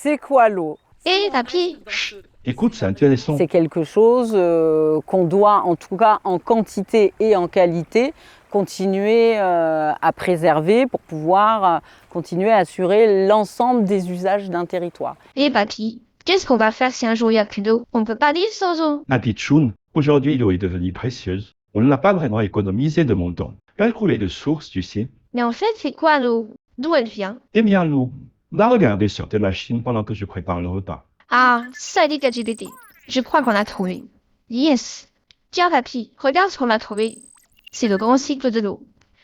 C'est quoi l'eau? Et papy, Écoute, c'est intéressant. C'est quelque chose qu'on doit, en tout cas en quantité et en qualité, continuer à préserver pour pouvoir continuer à assurer l'ensemble des usages d'un territoire. et papy, qu'est-ce qu'on va faire si un jour il n'y a plus d'eau? On ne peut pas vivre sans eau. Ma petite choune, aujourd'hui l'eau est devenue précieuse. On n'a pas vraiment économisé de montant. Calculer de sources, tu sais. Mais en fait, c'est quoi l'eau? D'où elle vient? Eh bien, l'eau. Va regarder sur tes machines pendant que je prépare le repas. Ah, ça dit ChatGPT. Je crois qu'on a trouvé. Yes. Tiens papy, regarde ce qu'on a trouvé. C'est le grand cycle de l'eau.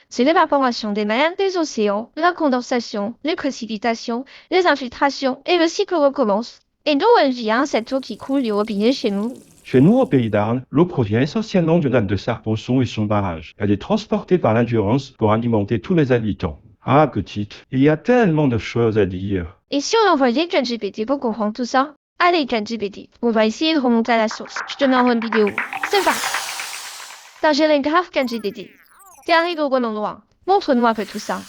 C'est l'évaporation des mers, des océans, la condensation, les précipitations, les infiltrations, et le cycle recommence. Et d'où elle vient cette eau qui coule du robinet chez nous? Chez nous, au pays d'Arles, l'eau provient essentiellement du lac de Sarponçon et son barrage. Elle est transportée par l'Endurance pour alimenter tous les habitants. Ah, petite, il y a tellement de choses à dire. Et si on envoyait ChatGPT pour comprendre tout ça? Allez ChatGPT, on va essayer de remonter à la source. Je te mets en une vidéo. C'est parti. T'as géré grave ChatGPT. T'es arrivé au bon endroit. Montre-nous un peu tout ça.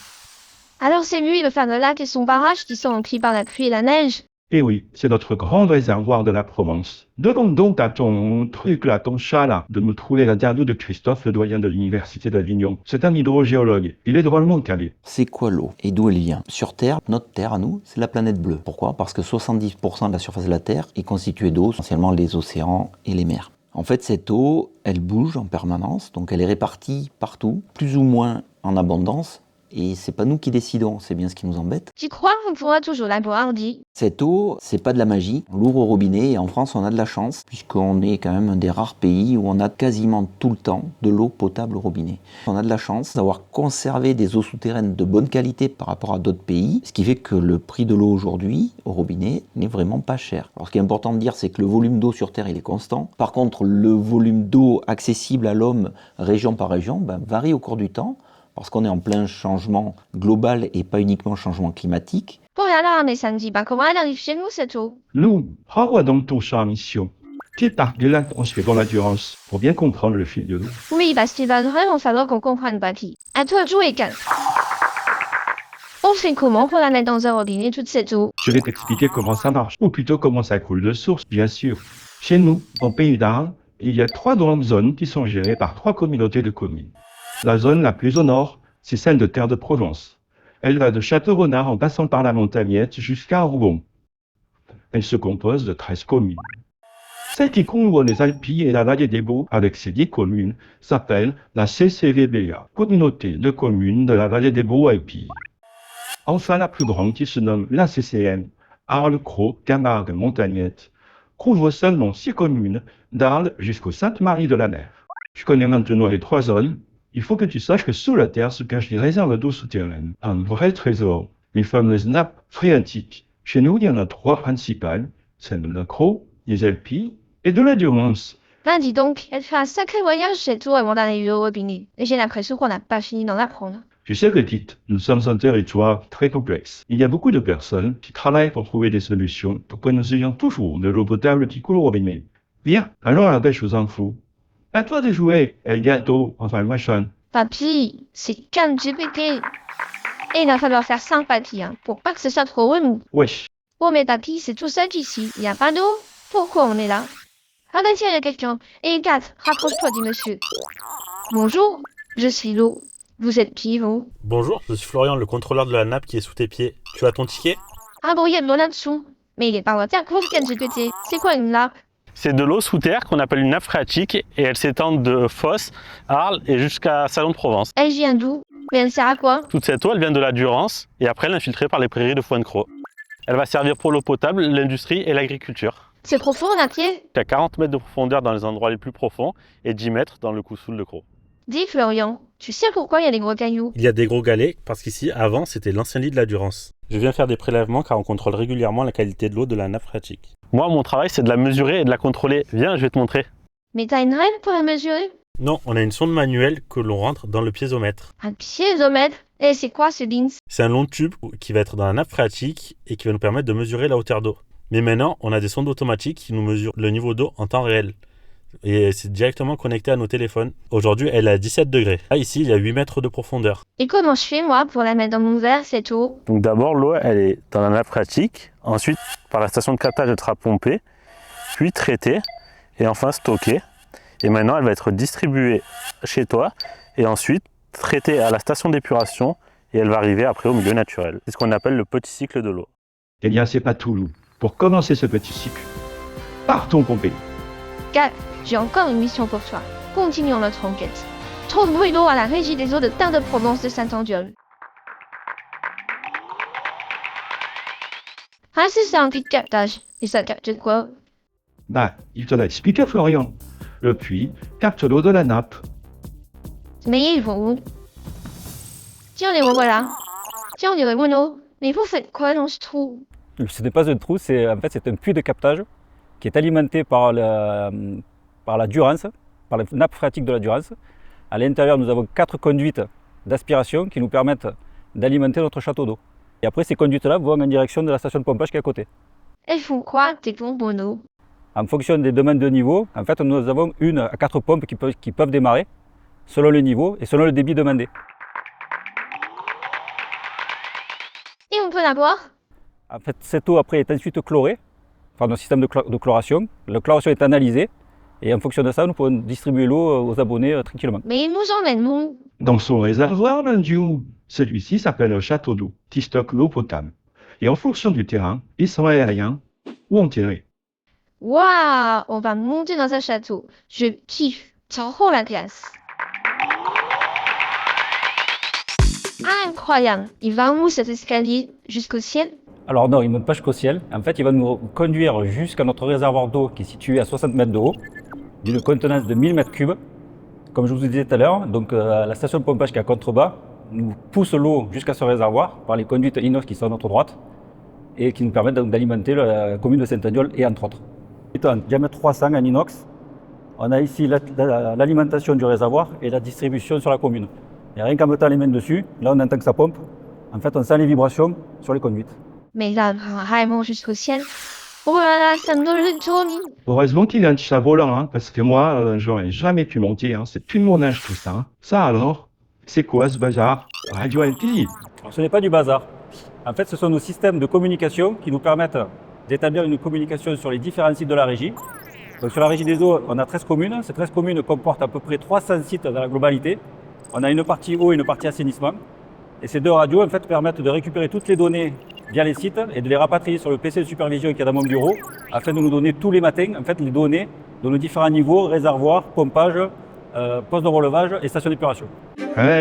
Alors c'est lui le fameux lac et son barrage qui sont remplis par la pluie et la neige. Eh oui, c'est notre grand réservoir de la Provence. Demande donc à ton truc là, ton chat là, de nous trouver l'interview de Christophe, le doyen de l'université d'Avignon. C'est un hydrogéologue. Il est drôlement calé. C'est quoi l'eau et d'où elle vient? Sur Terre, notre Terre à nous, c'est la planète bleue. Pourquoi? Parce que 70% de la surface de la Terre est constituée d'eau, essentiellement les océans et les mers. En fait, cette eau, elle bouge en permanence, donc elle est répartie partout, plus ou moins en abondance. Et c'est pas nous qui décidons, c'est bien ce qui nous embête. Tu crois qu'on pourra toujours la boire, dit? Cette eau, c'est pas de la magie. On l'ouvre au robinet et en France, on a de la chance, puisqu'on est quand même un des rares pays où on a quasiment tout le temps de l'eau potable au robinet. On a de la chance d'avoir conservé des eaux souterraines de bonne qualité par rapport à d'autres pays, ce qui fait que le prix de l'eau aujourd'hui au robinet n'est vraiment pas cher. Alors ce qui est important de dire, c'est que le volume d'eau sur Terre, il est constant. Par contre, le volume d'eau accessible à l'homme, région par région, varie au cours du temps, parce qu'on est en plein changement global et pas uniquement changement climatique. Bon alors, mais ça ne dit pas comment elle arrive chez nous cette eau. Nous, renvoie donc ton chat en mission. Tes parcs de lac dans l'Endurance pour bien comprendre le fil de l'eau. Oui, parce qu'il va vraiment falloir qu'on comprenne papy. À toi de jouer, calme. On fait comment pour la mettre dans un robinet toute cette eau? Je vais t'expliquer comment ça marche, ou plutôt comment ça coule de source, bien sûr. Chez nous, au pays d'Arles, il y a 3 grandes zones qui sont gérées par 3 communautés de communes. La zone la plus au nord, c'est celle de Terre de Provence. Elle va de Château-Renard en passant par la Montagnette jusqu'à Rouen. Elle se compose de 13 communes. Celle qui couvre les Alpilles et la vallée des Baux avec ses 10 communes s'appelle la CCVBA, Communauté de communes de la vallée des Baux Alpilles. Enfin, la plus grande qui se nomme la CCM, Arles-Cros, Camargue, Montagnette, couvre seulement 6 communes d'Arles jusqu'au Sainte-Marie-de-la-Nef. Tu connais maintenant les 3 zones. Il faut que tu saches que sous la terre se cachent des réserves d'eau souterraines, un vrai trésor, les fameuses nappes phréatiques. Chez nous, il y en a 3 principales, celle de la Crau, des Alpilles et de l'Endurance. Ben dis donc, elle fait un sacré voyage cette eau avant d'arriver au robinet. Et j'ai l'impression qu'on n'a pas fini d'en apprendre. Tu sais, petite, nous sommes un territoire très complexe. Il y a beaucoup de personnes qui travaillent pour trouver des solutions pour que nous ayons toujours de l'eau potable qui coule au robinet. Bien, alors la pêche aux infos. À toi de jouer, et bientôt, enfin le machin. Papy, c'est calme GPT. Et il va falloir faire simple, papy, hein, pour pas que ce soit trop relou. Wesh. Oh mais papy, c'est tout seul ici. Il n'y a pas d'eau? Pourquoi on est là? Ah bah tiens, il y a quelqu'un. Et Kat, rapproche-toi du monsieur. Bonjour, je suis l'eau. Vous êtes qui, vous? Bonjour, je suis Florian, le contrôleur de la nappe qui est sous tes pieds. Tu as ton ticket? Ah bon, il y a de l'eau là-dessous. Mais il est pas waterproof, GPT. C'est quoi une nappe? C'est de l'eau sous terre qu'on appelle une nappe phréatique et elle s'étend de Fos, Arles et jusqu'à Salon de Provence. Elle vient d'où? Mais elle sert à quoi? Toute cette eau, elle vient de la Durance et après elle est infiltrée par les prairies de Fouan-de-Cros. Elle va servir pour l'eau potable, l'industrie et l'agriculture. C'est profond, à pied? Il y a 40 mètres de profondeur dans les endroits les plus profonds et 10 mètres dans le Coussoul de Cros. Dis Florian, tu sais pourquoi il y a des gros cailloux? Il y a des gros galets parce qu'ici, avant, c'était l'ancien lit de la Durance. Je viens faire des prélèvements car on contrôle régulièrement la qualité de l'eau de la nappe phréatique. Moi, mon travail, c'est de la mesurer et de la contrôler. Viens, je vais te montrer. Mais t'as une règle pour la mesurer? Non, on a une sonde manuelle que l'on rentre dans le piézomètre. Un piézomètre? Et c'est quoi ce DINS? C'est un long tube qui va être dans la nappe phréatique et qui va nous permettre de mesurer la hauteur d'eau. Mais maintenant, on a des sondes automatiques qui nous mesurent le niveau d'eau en temps réel. et c'est directement connecté à nos téléphones. Aujourd'hui, elle est à 17 degrés. Là, ici, il y a 8 mètres de profondeur. Et comment je fais, moi, pour la mettre dans mon verre, cette eau? Donc d'abord, l'eau, elle est dans la nappe phréatique. Ensuite, par la station de captage, elle sera pompée, puis traitée, et enfin stockée. Et maintenant, elle va être distribuée chez toi, et ensuite traitée à la station d'épuration, et elle va arriver après au milieu naturel. C'est ce qu'on appelle le petit cycle de l'eau. Eh bien, c'est pas tout, Lou. Pour commencer ce petit cycle, partons pomper. Gap, j'ai encore une mission pour toi. Continuons notre enquête. Trouve Bruno à la régie des eaux de Terre-de-Provence de Saint-Andiol. Ah, c'est ça un puits de captage. Et ça capte quoi? Bah, il te l'a expliqué, Florian. Le puits capte l'eau de la nappe. Mais ils vont où? Tiens, les revoilà. Tiens, on dirait Bruno. Mais vous faites quoi dans ce trou? Ce n'est pas un trou, c'est un puits de captage qui est alimenté par la Durance, par la nappe phréatique de la Durance. À l'intérieur, nous avons 4 conduites d'aspiration qui nous permettent d'alimenter notre château d'eau. Et après, ces conduites-là vont en direction de la station de pompage qui est à côté. Elles font quoi, tes pompes, Bruno? En fonction des demandes de niveau, en fait, nous avons 1 à 4 pompes qui peuvent démarrer selon le niveau et selon le débit demandé. Et on peut la boire? En fait, cette eau après est ensuite chlorée par notre système de chloration. La chloration est analysée et en fonction de ça, nous pouvons distribuer l'eau aux abonnés tranquillement. Mais ils nous emmènent où? Dans son réservoir, mon Dieu. Celui-ci s'appelle un château d'eau, qui stocke l'eau potable. Et en fonction du terrain, ils sont aériens ou enterrés. Waouh, on va monter dans un château. Je kiffe. Trop la classe. Incroyable. Il va où cet escalier? Jusqu'au ciel? Alors non, il ne monte pas jusqu'au ciel. En fait, il va nous conduire jusqu'à notre réservoir d'eau qui est situé à 60 mètres de haut, d'une contenance de 1000 mètres cubes. Comme je vous disais tout à l'heure, donc la station de pompage qui est à contrebas nous pousse l'eau jusqu'à ce réservoir par les conduites inox qui sont à notre droite et qui nous permettent d'alimenter la commune de Saint-Andiol et entre autres. C'est un diamètre 300 en inox. On a ici l'alimentation du réservoir et la distribution sur la commune. Et rien qu'en mettant les mains dessus, là on entend que ça pompe. En fait, on sent les vibrations sur les conduites. Mais là, vraiment jusqu'au ciel. Oh là là, ça me donne le tournis. Heureusement qu'il y a un chat volant, hein, parce que moi, j'aurais jamais pu monter. Hein. C'est plus de mon âge tout ça. Hein. Ça alors, c'est quoi ce bazar? Radio LTI. Alors, ce n'est pas du bazar. En fait, ce sont nos systèmes de communication qui nous permettent d'établir une communication sur les différents sites de la régie. Donc, sur la régie des eaux, on a 13 communes. Ces 13 communes comportent à peu près 300 sites dans la globalité. On a une partie eau et une partie assainissement. Et ces 2 radios en fait, permettent de récupérer toutes les données via les sites et de les rapatrier sur le PC de supervision qui est dans mon bureau afin de nous donner tous les matins en fait, les données de nos différents niveaux, réservoirs, pompage, poste de relevage et station d'épuration.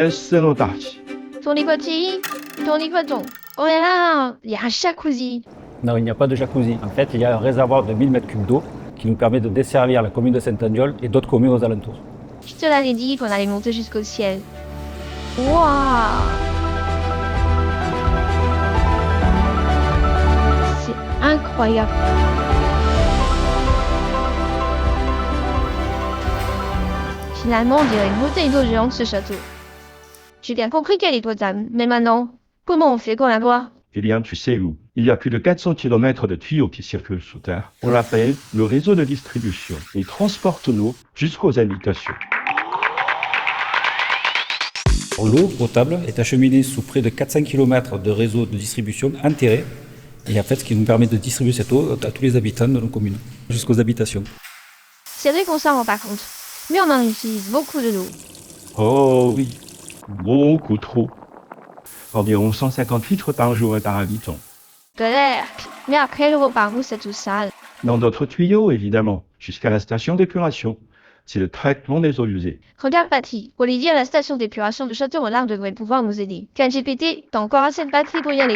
C'est reparti. Ton lipotis, ton lipoton. Oh là là, il y a un jacuzzi. Non, il n'y a pas de jacuzzi. En fait, il y a un réservoir de 1000 mètres cubes d'eau qui nous permet de desservir la commune de Saint-Andiol et d'autres communes aux alentours. Je te l'avais dit qu'on allait monter jusqu'au ciel. Waouh! C'est incroyable. Finalement, on dirait une bouteille d'eau géante ce château. J'ai bien compris qu'elle est potable, mais maintenant, comment on fait pour la boire? Eh bien, tu sais où? Il y a plus de 400 km de tuyaux qui circulent sous terre. On l'appelle le réseau de distribution. Il transporte l'eau jusqu'aux habitations. L'eau potable est acheminée sous près de 400 km de réseau de distribution enterré. Et en fait, ce qui nous permet de distribuer cette eau à tous les habitants de nos communes, jusqu'aux habitations. C'est vrai qu'on s'en rend pas compte, mais on en utilise beaucoup de l'eau. Oh oui, beaucoup trop. Environ 150 litres par jour et par habitant. Berk. Mais après, l'eau par où c'est tout sale? Dans d'autres tuyaux, évidemment, jusqu'à la station d'épuration. C'est le traitement des eaux usées. Regarde, Patty. Olivier à la station d'épuration de Château-Renard devrait pouvoir nous aider. ChatGPT, t'as encore assez de batterie pour y aller.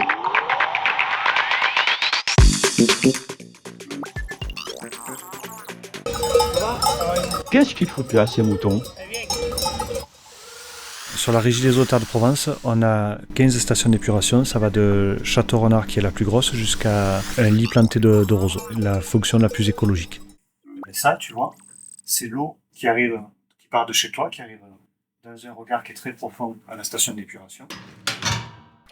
Qu'est-ce qu'il faut là, ces moutons? Sur la régie des eaux Terre-de-Provence, on a 15 stations d'épuration. Ça va de Château-Renard, qui est la plus grosse, jusqu'à un lit planté de roseaux, la fonction la plus écologique. Et ça, tu vois, c'est l'eau qui arrive, qui part de chez toi, qui arrive dans un regard qui est très profond à la station d'épuration.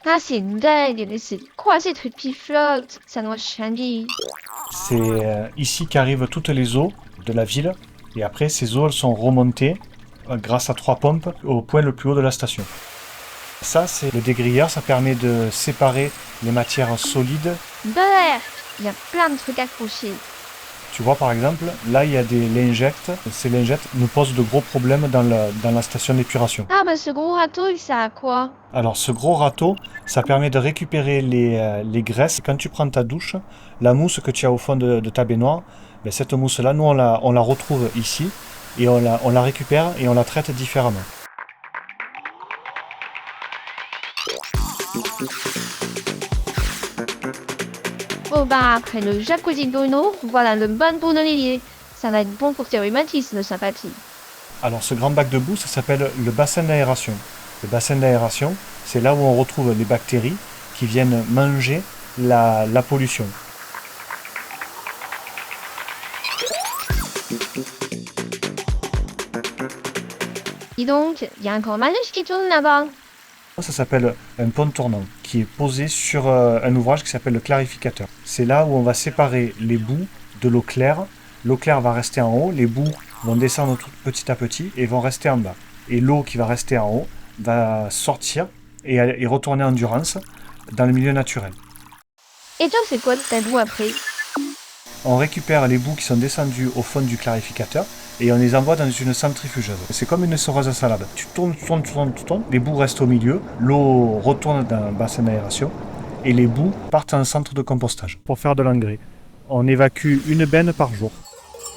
Ah, c'est dingue, mais c'est quoi ces trucs qui flottent? Ça doit changer. C'est ici qu'arrivent toutes les eaux de la ville Et après, ces eaux elles sont remontées grâce à 3 pompes au point le plus haut de la station. Ça, c'est le dégrilleur, ça permet de séparer les matières solides. Derrière, il y a plein de trucs accrochés. Tu vois, par exemple, là, il y a des lingettes. Ces lingettes nous posent de gros problèmes dans la station d'épuration. Ah bah ce gros râteau, il sert à quoi? Alors, ce gros râteau, ça permet de récupérer les graisses. Quand tu prends ta douche, la mousse que tu as au fond de ta baignoire, ben, cette mousse-là, nous, on la retrouve ici et on la récupère et on la traite différemment. Oh bah après le jacuzzi d'eau, voilà le bon pour l'olivier. Ça va être bon pour tes rhumatismes, sympathie. Alors, ce grand bac de boue, ça s'appelle le bassin d'aération. Le bassin d'aération, c'est là où on retrouve les bactéries qui viennent manger la pollution. Dis donc, il y a un grand manège qui tourne là-bas. Ça s'appelle un pont tournant qui est posé sur un ouvrage qui s'appelle le clarificateur. C'est là où on va séparer les boues de l'eau claire. L'eau claire va rester en haut, les boues vont descendre petit à petit et vont rester en bas. Et l'eau qui va rester en haut va sortir et retourner en Durance dans le milieu naturel. Et toi, c'est quoi de ta boue après? On récupère les boues qui sont descendues au fond du clarificateur et on les envoie dans une centrifugeuse. C'est comme une essoreuse à salade. Tu tournes, les boues restent au milieu, l'eau retourne dans le bassin d'aération et les boues partent en centre de compostage pour faire de l'engrais. On évacue une benne par jour.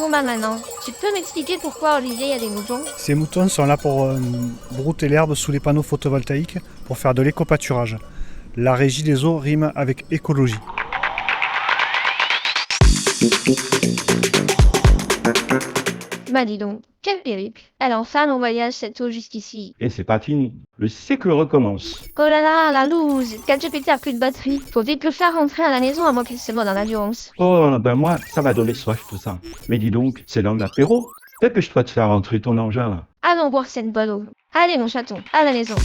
Bon bah maintenant, tu peux m'expliquer pourquoi Olivier y a des moutons? Ces moutons sont là pour brouter l'herbe sous les panneaux photovoltaïques pour faire de l'éco-pâturage. La régie des eaux rime avec écologie. Bah dis donc, quel périple. Elle en fait mon voyage cette eau jusqu'ici. Et c'est pas fini. Le cycle recommence. Oh là là, la loose. 4GPT a plus de batterie. Faut vite le faire rentrer à la maison à moins qu'il se mette dans l'endurance. Oh, ben moi, ça m'a donné soif tout ça. Mais dis donc, c'est l'heure de l'apéro. Dépêche-toi de faire rentrer ton engin là. Allons boire cette bonne eau. Allez mon chaton, à la maison.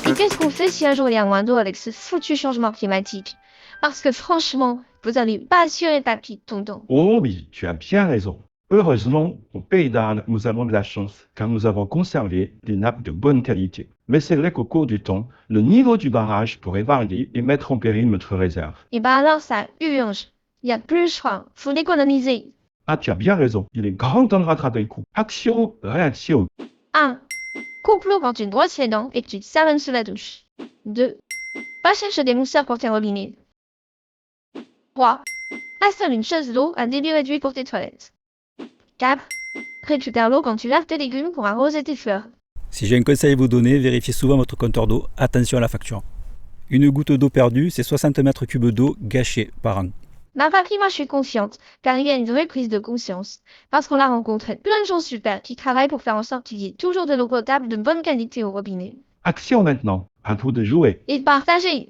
Et qu'est-ce qu'on fait si un jour il y a moins d'eau avec ce foutu changement climatique? Parce que franchement, vous n'allez pas assurer ta petite tonton. Oh oui, tu as bien raison. Heureusement, au Pays d'Arles, nous avons de la chance car nous avons conservé des nappes de bonne qualité. Mais c'est vrai qu'au cours du temps, le niveau du barrage pourrait varier et mettre en péril notre réserve. Et bah alors ça urge. Il y a plus le choix. Faut l'économiser. Ah, tu as bien raison. Il est grand temps de rattraper le coup. Action, réaction. 1. Coupe l'eau quand tu te brosses les dents et que tu te savonnes sous la douche. 2. Va chercher des mousseurs pour tes robinets. 3. Installe une chaise d'eau à débit réduit pour tes toilettes. 4. Récupère l'eau quand tu laves tes légumes pour arroser tes fleurs. Si j'ai un conseil à vous donner, vérifiez souvent votre compteur d'eau. Attention à la facture. Une goutte d'eau perdue, c'est 60 mètres cubes d'eau gâchés par an. Ma papy, moi je suis consciente, car il y a une vraie prise de conscience. Parce qu'on a rencontré plein de gens super qui travaillent pour faire en sorte qu'il y ait toujours de l'eau potable de bonne qualité au robinet. Action maintenant. À vous de jouer. Et de partager.